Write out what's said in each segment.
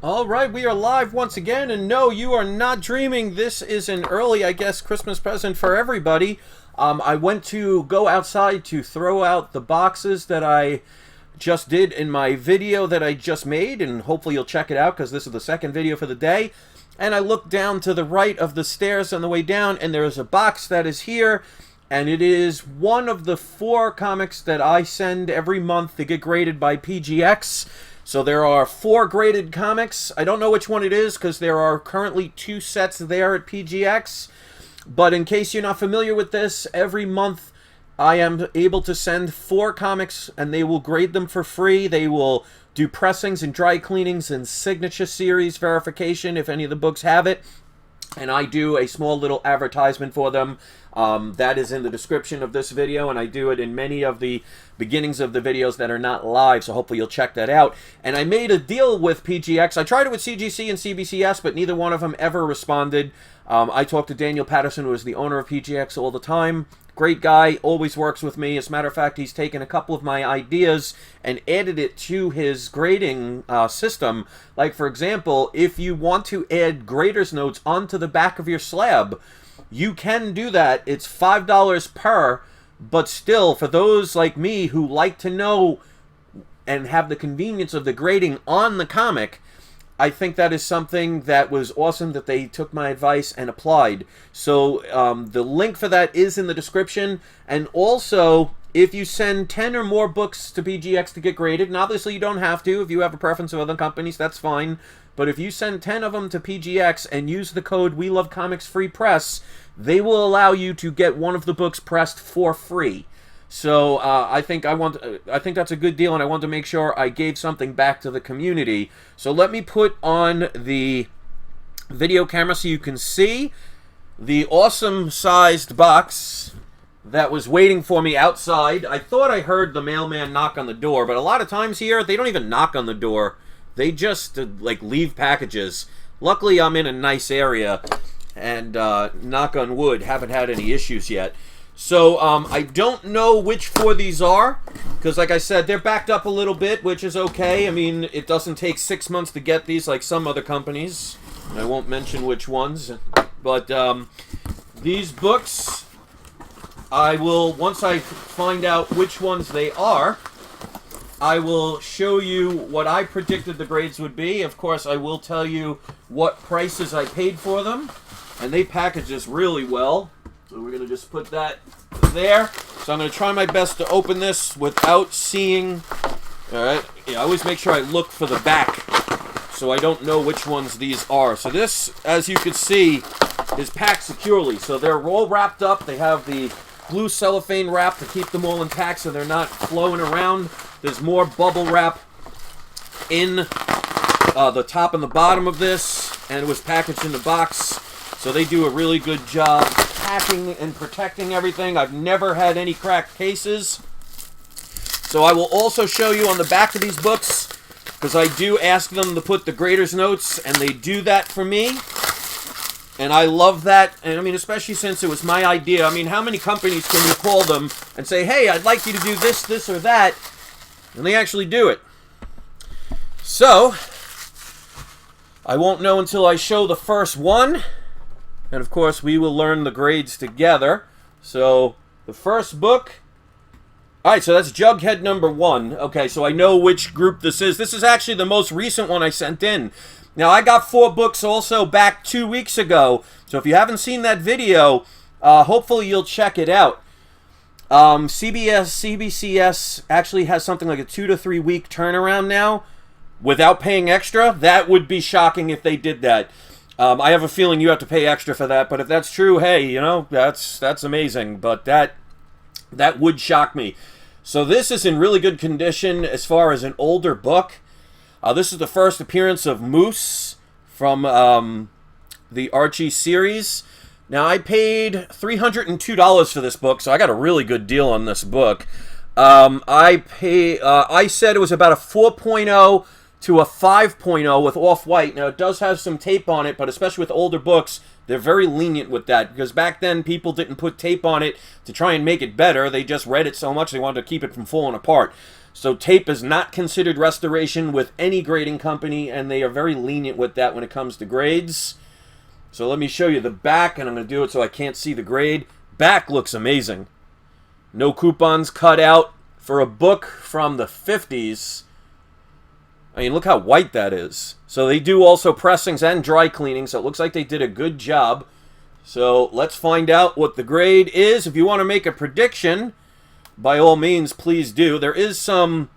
All right, we are live once again, and no, you are not dreaming. This is an early, I guess, Christmas present for everybody. I went to go outside to throw out the boxes that I just did in my video that I just made, and hopefully you'll check it out because this is the second video for the day. And I looked down to the right of the stairs on the way down, and there is a box that is here, and it is one of the 4 comics that I send every month to get graded by PGX. So there are 4 graded comics. I don't know which one it is because there are currently 2 sets there at PGX. But in case you're not familiar with this, every month I am able to send 4 comics and they will grade them for free. They will do pressings and dry cleanings and signature series verification if any of the books have it. And I do a small little advertisement for them. That is in the description of this video, and I do it in many of the beginnings of the videos that are not live, so hopefully you'll check that out. And I made a deal with PGX. I tried it with CGC and CBCS, but neither one of them ever responded. I talked to Daniel Patterson, who is the owner of PGX, all the time. Great guy, always works with me. As a matter of fact, he's taken a couple of my ideas and added it to his grading system. Like, for example, if you want to add grader's notes onto the back of your slab, you can do that. It's $5 per, but still, for those like me who like to know and have the convenience of the grading on the comic, I think that is something that was awesome that they took my advice and applied. So the link for that is in the description. And also, if you send 10 or more books to PGX to get graded, and obviously you don't have to, if you have a preference of other companies, that's fine. But if you send 10 of them to PGX and use the code We Love Comics Free Press, they will allow you to get one of the books pressed for free. So I think that's a good deal, and I want to make sure I gave something back to the community. So let me put on the video camera so you can see the awesome sized box that was waiting for me outside. I thought I heard the mailman knock on the door, but a lot of times here they don't even knock on the door. They just like leave packages. Luckily I'm in a nice area, and knock on wood, haven't had any issues yet. So, I don't know which 4 these are, because like I said, they're backed up a little bit, which is okay. I mean, it doesn't take 6 months to get these like some other companies. I won't mention which ones, but these books, I will, once I find out which ones they are, I will show you what I predicted the grades would be. Of course, I will tell you what prices I paid for them, and they package this really well. So we're going to just put that there. So I'm going to try my best to open this without seeing... Alright, yeah, I always make sure I look for the back so I don't know which ones these are. So this, as you can see, is packed securely. So they're all wrapped up. They have the blue cellophane wrap to keep them all intact so they're not flowing around. There's more bubble wrap in the top and the bottom of this, and it was packaged in the box. So they do a really good job packing and protecting everything. I've never had any cracked cases. So I will also show you on the back of these books, because I do ask them to put the grader's notes, and they do that for me. And I love that. And I mean, especially since it was my idea. I mean, how many companies can you call them and say, hey, I'd like you to do this, this, or that? And they actually do it. So, I won't know until I show the first one. And of course, we will learn the grades together. So, the first book... Alright, so that's Jughead number 1. Okay, so I know which group this is. This is actually the most recent one I sent in. Now, I got 4 books also back 2 weeks ago. So if you haven't seen that video, hopefully you'll check it out. CBCS actually has something like a 2 to 3 week turnaround now without paying extra. That would be shocking if they did that. I have a feeling you have to pay extra for that, but if that's true, hey, you know, that's amazing. But that would shock me. So this is in really good condition as far as an older book. This is the first appearance of Moose from the Archie series. Now, I paid $302 for this book, so I got a really good deal on this book. I said it was about a 4.0 to a 5.0 with off-white. Now, it does have some tape on it, but especially with older books, they're very lenient with that, because back then people didn't put tape on it to try and make it better. They just read it so much they wanted to keep it from falling apart. So tape is not considered restoration with any grading company, and they are very lenient with that when it comes to grades. So let me show you the back, and I'm going to do it so I can't see the grade. Back looks amazing. No coupons cut out for a book from the 50s. I mean, look how white that is. So they do also pressings and dry cleaning, so it looks like they did a good job. So let's find out what the grade is. If you want to make a prediction, by all means, please do. There is a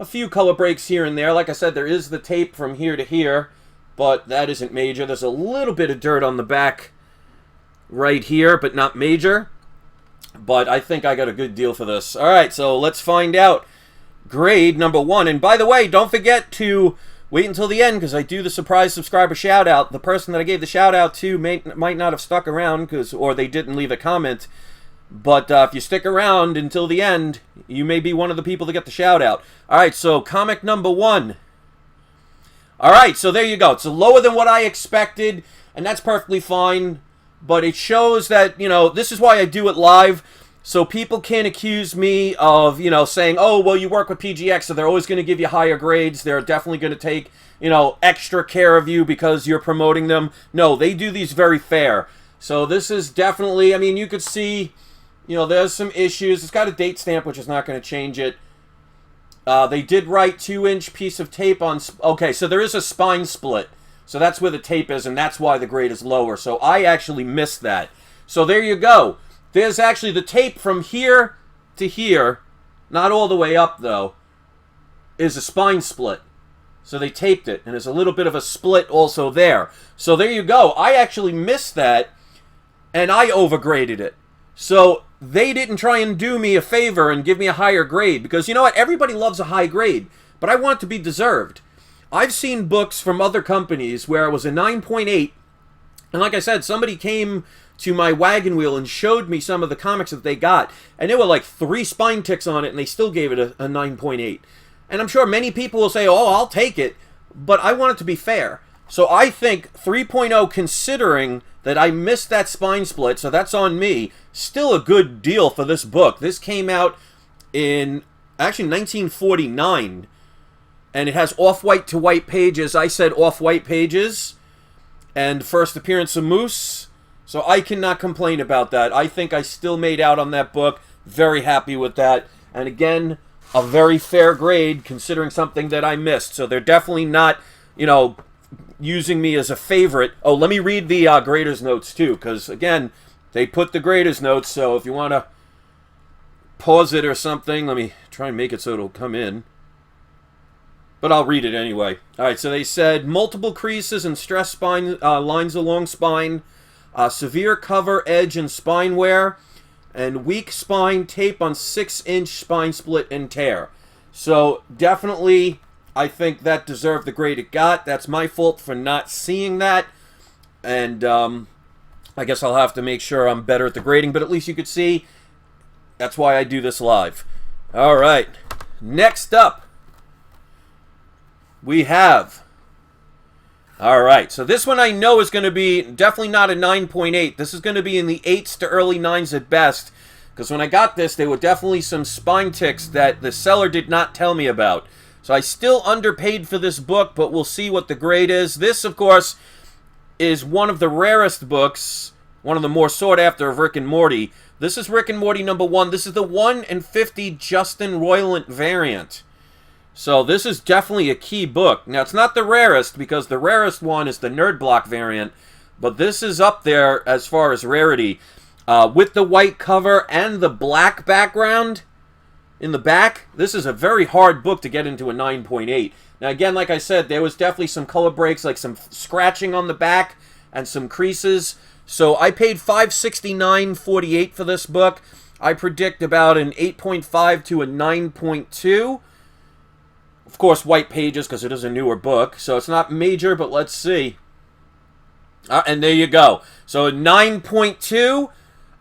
few color breaks here and there. Like I said, there is the tape from here to here, but that isn't major. There's a little bit of dirt on the back right here, but not major. But I think I got a good deal for this. All right, so let's find out. Grade number 1. And by the way, don't forget to wait until the end, because I do the surprise subscriber shout out. The person that I gave the shout out to might not have stuck around, or they didn't leave a comment. But if you stick around until the end, you may be one of the people that get the shout out. All right, so comic number 1. All right, so there you go. It's lower than what I expected, and that's perfectly fine. But it shows that, this is why I do it live. So people can't accuse me of, saying, oh, well, you work with PGX, so they're always going to give you higher grades. They're definitely going to take, extra care of you because you're promoting them. No, they do these very fair. So this is definitely, you could see, there's some issues. It's got a date stamp, which is not going to change it. They did write 2-inch piece of tape on, okay, so there is a spine split. So that's where the tape is, and that's why the grade is lower. So I actually missed that. So there you go. There's actually the tape from here to here, not all the way up though, is a spine split. So they taped it, and there's a little bit of a split also there. So there you go. I actually missed that, and I overgraded it. So they didn't try and do me a favor and give me a higher grade, because you know what? Everybody loves a high grade, but I want it to be deserved. I've seen books from other companies where it was a 9.8, and like I said, somebody came to my wagon wheel and showed me some of the comics that they got, and there were like 3 spine ticks on it, and they still gave it a 9.8. And I'm sure many people will say, oh, I'll take it, but I want it to be fair. So I think 3.0, considering that I missed that spine split, so that's on me, still a good deal for this book. This came out in, actually, 1949, and it has off-white to white pages. I said off-white pages, and first appearance of Moose. So I cannot complain about that. I think I still made out on that book. Very happy with that. And again, a very fair grade considering something that I missed. So they're definitely not, using me as a favorite. Oh, let me read the grader's notes too, because again, they put the grader's notes. So if you want to pause it or something, let me try and make it so it'll come in. But I'll read it anyway. All right, so they said multiple creases and stress spine lines along spine. Severe cover, edge, and spine wear, and weak spine tape on 6-inch spine split and tear. So definitely, I think that deserved the grade it got. That's my fault for not seeing that, and I guess I'll have to make sure I'm better at the grading, but at least you could see. That's why I do this live. All right, next up, we have... All right, so this one I know is going to be definitely not a 9.8. This is going to be in the 8s to early 9s at best, because when I got this, there were definitely some spine ticks that the seller did not tell me about. So I still underpaid for this book, but we'll see what the grade is. This, of course, is one of the rarest books, one of the more sought after of Rick and Morty. This is Rick and Morty number 1. This is the 1/50 Justin Roiland variant. So this is definitely a key book. Now, it's not the rarest, because the rarest one is the Nerd Block variant, but this is up there as far as rarity. With the white cover and the black background in the back, this is a very hard book to get into a 9.8. Now, again, like I said, there was definitely some color breaks, like some scratching on the back and some creases. So I paid $569.48 for this book. I predict about an 8.5 to a 9.2. Of course, white pages, because it is a newer book. So it's not major, but let's see. And there you go. So 9.2.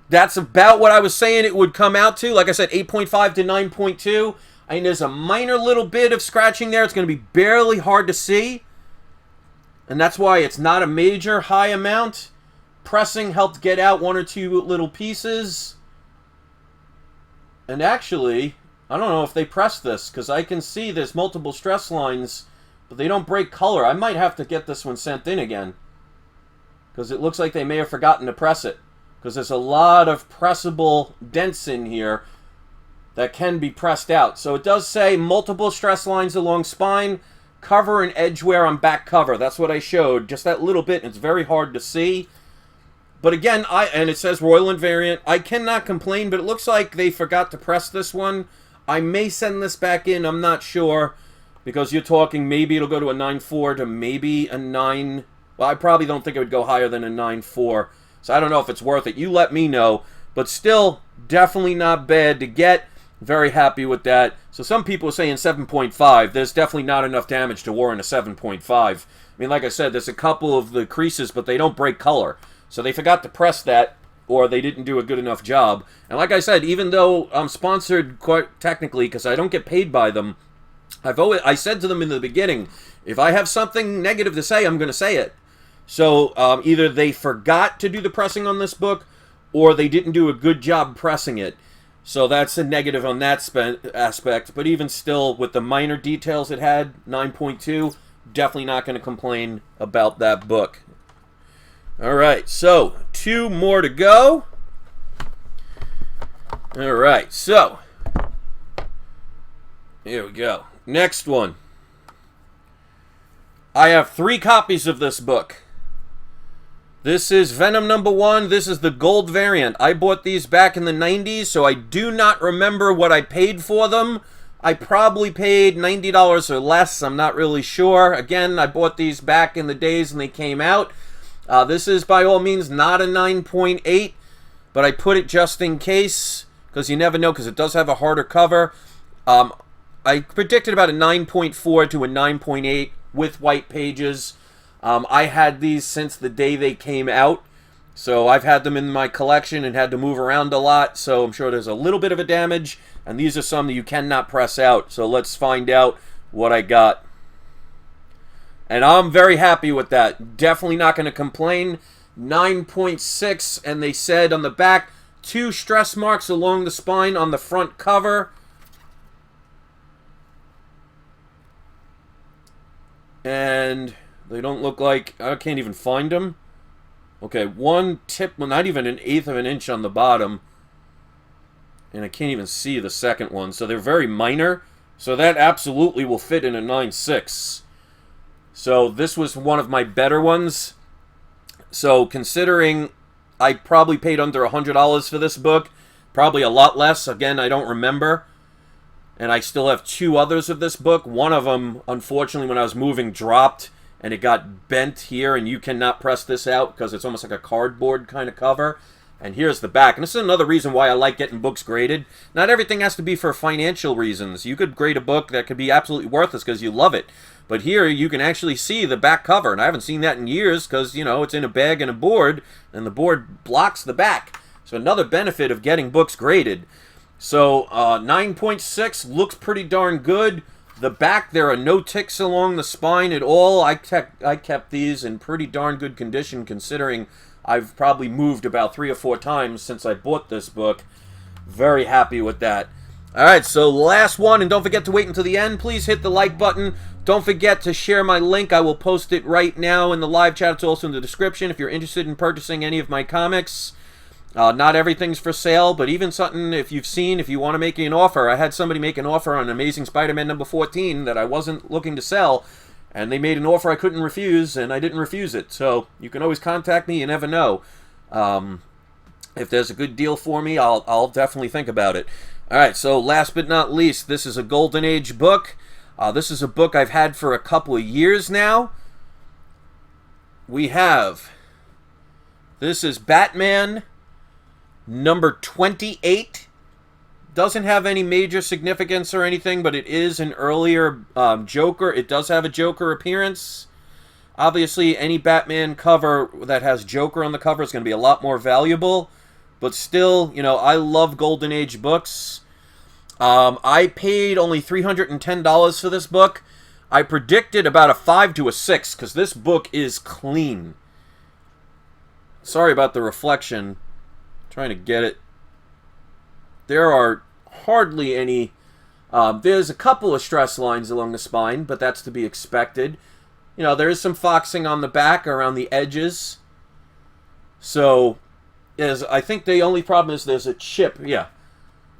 That's about what I was saying it would come out to. Like I said, 8.5 to 9.2. I mean, there's a minor little bit of scratching there. It's going to be barely hard to see. And that's why it's not a major high amount. Pressing helped get out one or two little pieces. And actually, I don't know if they pressed this, because I can see there's multiple stress lines, but they don't break color. I might have to get this one sent in again, because it looks like they may have forgotten to press it, because there's a lot of pressable dents in here that can be pressed out. So it does say multiple stress lines along spine, cover and edge wear on back cover. That's what I showed, just that little bit, and it's very hard to see. But again, and it says Royland variant. I cannot complain, but it looks like they forgot to press this one. I may send this back in, I'm not sure, because you're talking maybe it'll go to a 9.4 to maybe a 9. Well, I probably don't think it would go higher than a 9.4, so I don't know if it's worth it. You let me know, but still, definitely not bad to get. Very happy with that. So some people are saying 7.5. There's definitely not enough damage to warrant a 7.5. I mean, like I said, there's a couple of the creases, but they don't break color. So they forgot to press that, or they didn't do a good enough job. And like I said, even though I'm sponsored quite technically, because I don't get paid by them, I said to them in the beginning, if I have something negative to say, I'm going to say it. So either they forgot to do the pressing on this book, or they didn't do a good job pressing it. So that's a negative on that aspect. But even still, with the minor details it had, 9.2, definitely not going to complain about that book. All right, so 2 more to go. All right, so here we go. Next one. I have 3 copies of this book. This is Venom #1. This is the gold variant. I bought these back in the 90s, so I do not remember what I paid for them. I probably paid $90 or less. I'm not really sure. Again, I bought these back in the days when they came out. This is by all means not a 9.8, but I put it just in case, because you never know, because it does have a harder cover. I predicted about a 9.4 to a 9.8 with white pages. I had these since the day they came out, so I've had them in my collection and had to move around a lot, so I'm sure there's a little bit of a damage, and these are some that you cannot press out, so let's find out what I got. And I'm very happy with that. Definitely not going to complain. 9.6, and they said on the back, 2 stress marks along the spine on the front cover. And they don't look like, I can't even find them. Okay, 1 tip, well, not even 1/8 of an inch on the bottom. And I can't even see the second one. So they're very minor. So that absolutely will fit in a 9.6. So this was one of my better ones. So considering I probably paid under $100 for this book, probably a lot less. Again, I don't remember. And I still have 2 others of this book. One of them, unfortunately, when I was moving, dropped. And it got bent here, and you cannot press this out because it's almost like a cardboard kind of cover. And here's the back. And this is another reason why I like getting books graded. Not everything has to be for financial reasons. You could grade a book that could be absolutely worthless because you love it. But here, you can actually see the back cover. And I haven't seen that in years because, you know, it's in a bag and a board, and the board blocks the back. So another benefit of getting books graded. So 9.6 looks pretty darn good. The back, there are no ticks along the spine at all. I kept these in pretty darn good condition considering I've probably moved about 3 or 4 times since I bought this book. Very happy with that. Alright, so last one, and don't forget to wait until the end. Please hit the like button. Don't forget to share my link. I will post it right now in the live chat. It's also in the description if you're interested in purchasing any of my comics. Not everything's for sale, but even something if you want to make an offer. I had somebody make an offer on Amazing Spider-Man #14 that I wasn't looking to sell, and they made an offer I couldn't refuse, and I didn't refuse it. So you can always contact me. You never know. If there's a good deal for me, I'll definitely think about it. All right, so last but not least, this is a Golden Age book. This is a book I've had for a couple of years now. This is Batman #28. Doesn't have any major significance or anything, but it is an earlier Joker. It does have a Joker appearance. Obviously, any Batman cover that has Joker on the cover is going to be a lot more valuable. But still, you know, I love Golden Age books. I paid only $310 for this book. I predicted about a 5 to a 6 because this book is clean. Sorry about the reflection. I'm trying to get it. There are hardly any... there's a couple of stress lines along the spine, but that's to be expected. You know, there is some foxing on the back around the edges. So, I think the only problem is there's a chip. Yeah,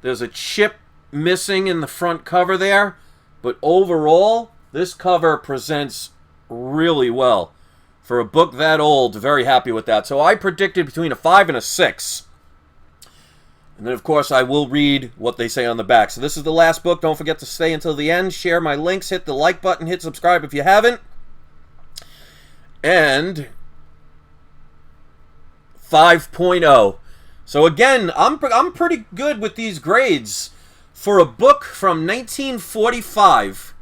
there's a chip missing in the front cover there. But overall, this cover presents really well. For a book that old, very happy with that. So I predicted between a 5 and a 6. And then, of course, I will read what they say on the back. So this is the last book. Don't forget to stay until the end. Share my links. Hit the like button. Hit subscribe if you haven't. And 5.0. So again, I'm pretty good with these grades. For a book from 1945...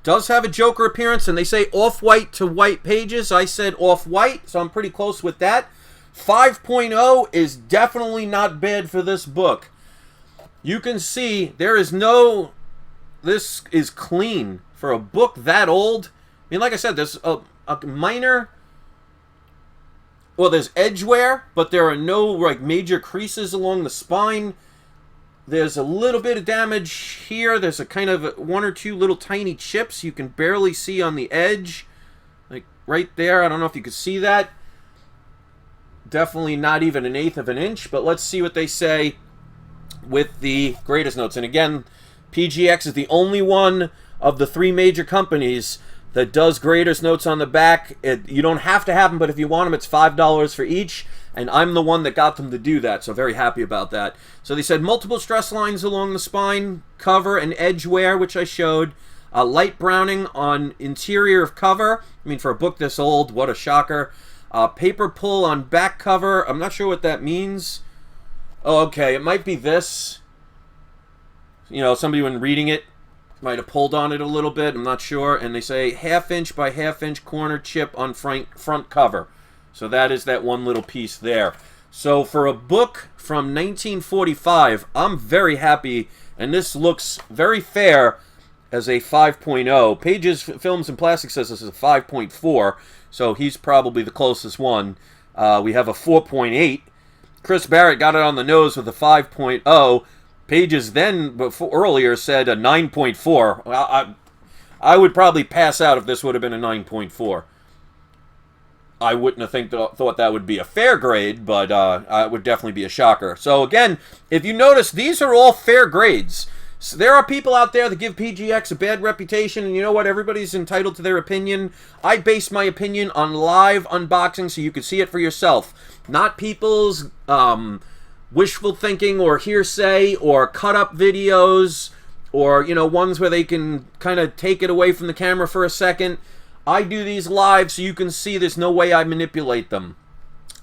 does have a Joker appearance, and they say off-white to white pages. I said off-white, so I'm pretty close with that. 5.0 is definitely not bad for this book. You can see there is no... this is clean for a book that old. I mean, like I said, there's a minor... well, there's edge wear, but there are no like major creases along the spine. There's a little bit of damage here. There's a kind of 1 or 2 little tiny chips you can barely see on the edge. Like right there. I don't know if you can see that. Definitely not even 1/8 of an inch. But let's see what they say with the greatest notes. And again, PGX is the only one of the 3 major companies that does greatest notes on the back. You don't have to have them, but if you want them, it's $5 for each. And I'm the one that got them to do that, so very happy about that. So they said multiple stress lines along the spine, cover and edge wear, which I showed. Light browning on interior of cover. I mean, for a book this old, what a shocker. Paper pull on back cover. I'm not sure what that means. Oh, okay, it might be this. You know, somebody when reading it might have pulled on it a little bit. I'm not sure. And they say 1/2 inch by 1/2 inch corner chip on front cover. So that is that one little piece there. So for a book from 1945, I'm very happy, and this looks very fair as a 5.0. Pages, Films, and Plastic says this is a 5.4, so he's probably the closest one. We have a 4.8. Chris Barrett got it on the nose with a 5.0. Pages then, earlier, said a 9.4. I would probably pass out if this would have been a 9.4. I wouldn't have thought that would be a fair grade, but it would definitely be a shocker. So again, if you notice, these are all fair grades. So there are people out there that give PGX a bad reputation, and you know what? Everybody's entitled to their opinion. I base my opinion on live unboxing so you can see it for yourself. Not people's wishful thinking or hearsay or cut-up videos or, you know, ones where they can kind of take it away from the camera for a second. I do these live so you can see there's no way I manipulate them.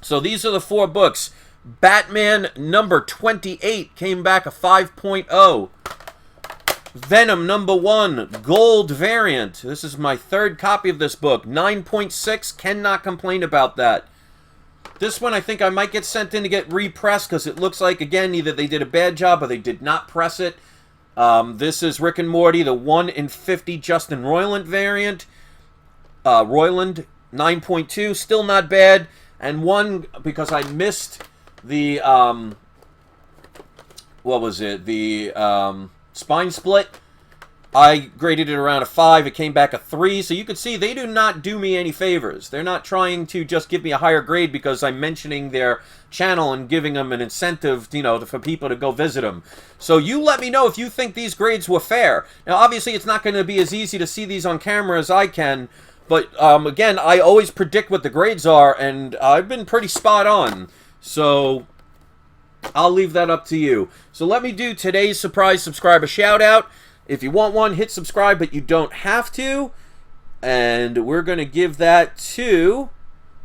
So these are the 4 books. Batman number 28 came back a 5.0. Venom number 1, gold variant. This is my 3rd copy of this book. 9.6, cannot complain about that. This one I think I might get sent in to get repressed because it looks like, again, either they did a bad job or they did not press it. This is Rick and Morty, the 1 in 50 Justin Roiland variant. Roiland 9.2, still not bad. And 1, because I missed the, what was it? The spine split. I graded it around a 5. It came back a 3. So you can see they do not do me any favors. They're not trying to just give me a higher grade because I'm mentioning their channel and giving them an incentive, you know, for people to go visit them. So you let me know if you think these grades were fair. Now, obviously, it's not going to be as easy to see these on camera as I can. But, again, I always predict what the grades are, and I've been pretty spot on. So I'll leave that up to you. So let me do today's surprise subscriber shout-out. If you want one, hit subscribe, but you don't have to. And we're going to give that to...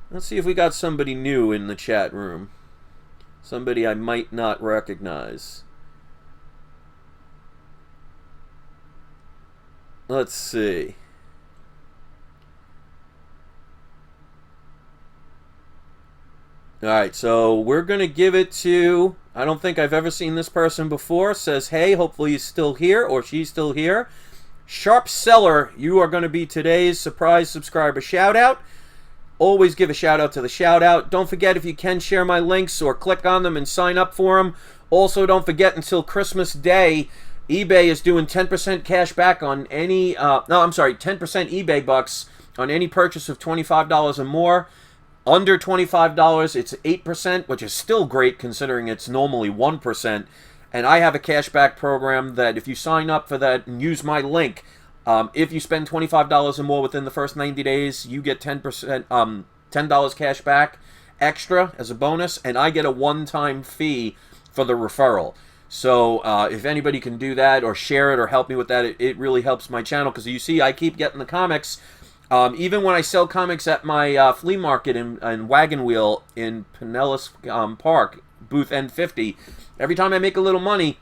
Let's see if we got somebody new in the chat room. Somebody I might not recognize. Let's see. Alright, so we're going to give it to... I don't think I've ever seen this person before. Says, hey, hopefully he's still here, or she's still here. Sharp Seller, you are going to be today's surprise subscriber shout-out. Always give a shout-out to the shout-out. Don't forget, if you can, share my links or click on them and sign up for them. Also, don't forget, until Christmas Day, eBay is doing 10% cash back on any... 10% eBay bucks on any purchase of $25 or more. Under $25, it's 8%, which is still great considering it's normally 1%. And I have a cashback program that if you sign up for that and use my link, if you spend $25 or more within the first 90 days, you get 10%, $10 cash back extra as a bonus, and I get a one-time fee for the referral. So if anybody can do that or share it or help me with that, it really helps my channel, because you see I keep getting the comics. Even when I sell comics at my flea market in Wagon Wheel in Pinellas Park, Booth N50, every time I make a little money,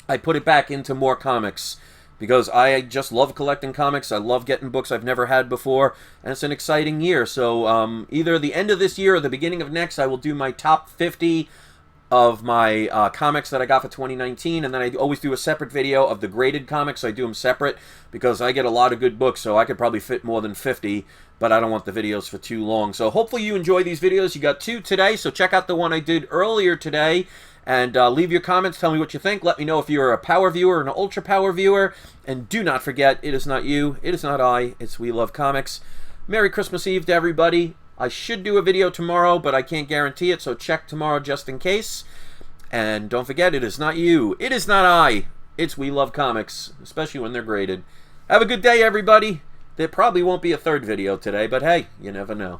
I put it back into more comics, because I just love collecting comics. I love getting books I've never had before, and it's an exciting year. So either the end of this year or the beginning of next, I will do my top 50 of my comics that I got for 2019, and then I always do a separate video of the graded comics. I do them separate because I get a lot of good books, so I could probably fit more than 50, but I don't want the videos for too long. So hopefully you enjoy these videos. You got 2 today, so check out the one I did earlier today, and leave your comments. Tell me what you think. Let me know if you're a power viewer or an ultra power viewer, and do not forget, it is not you, it is not I, it's We Love Comics. Merry Christmas Eve to everybody. I should do a video tomorrow, but I can't guarantee it, so check tomorrow just in case. And don't forget, it is not you, it is not I, it's We Love Comics, especially when they're graded. Have a good day, everybody. There probably won't be a third video today, but hey, you never know.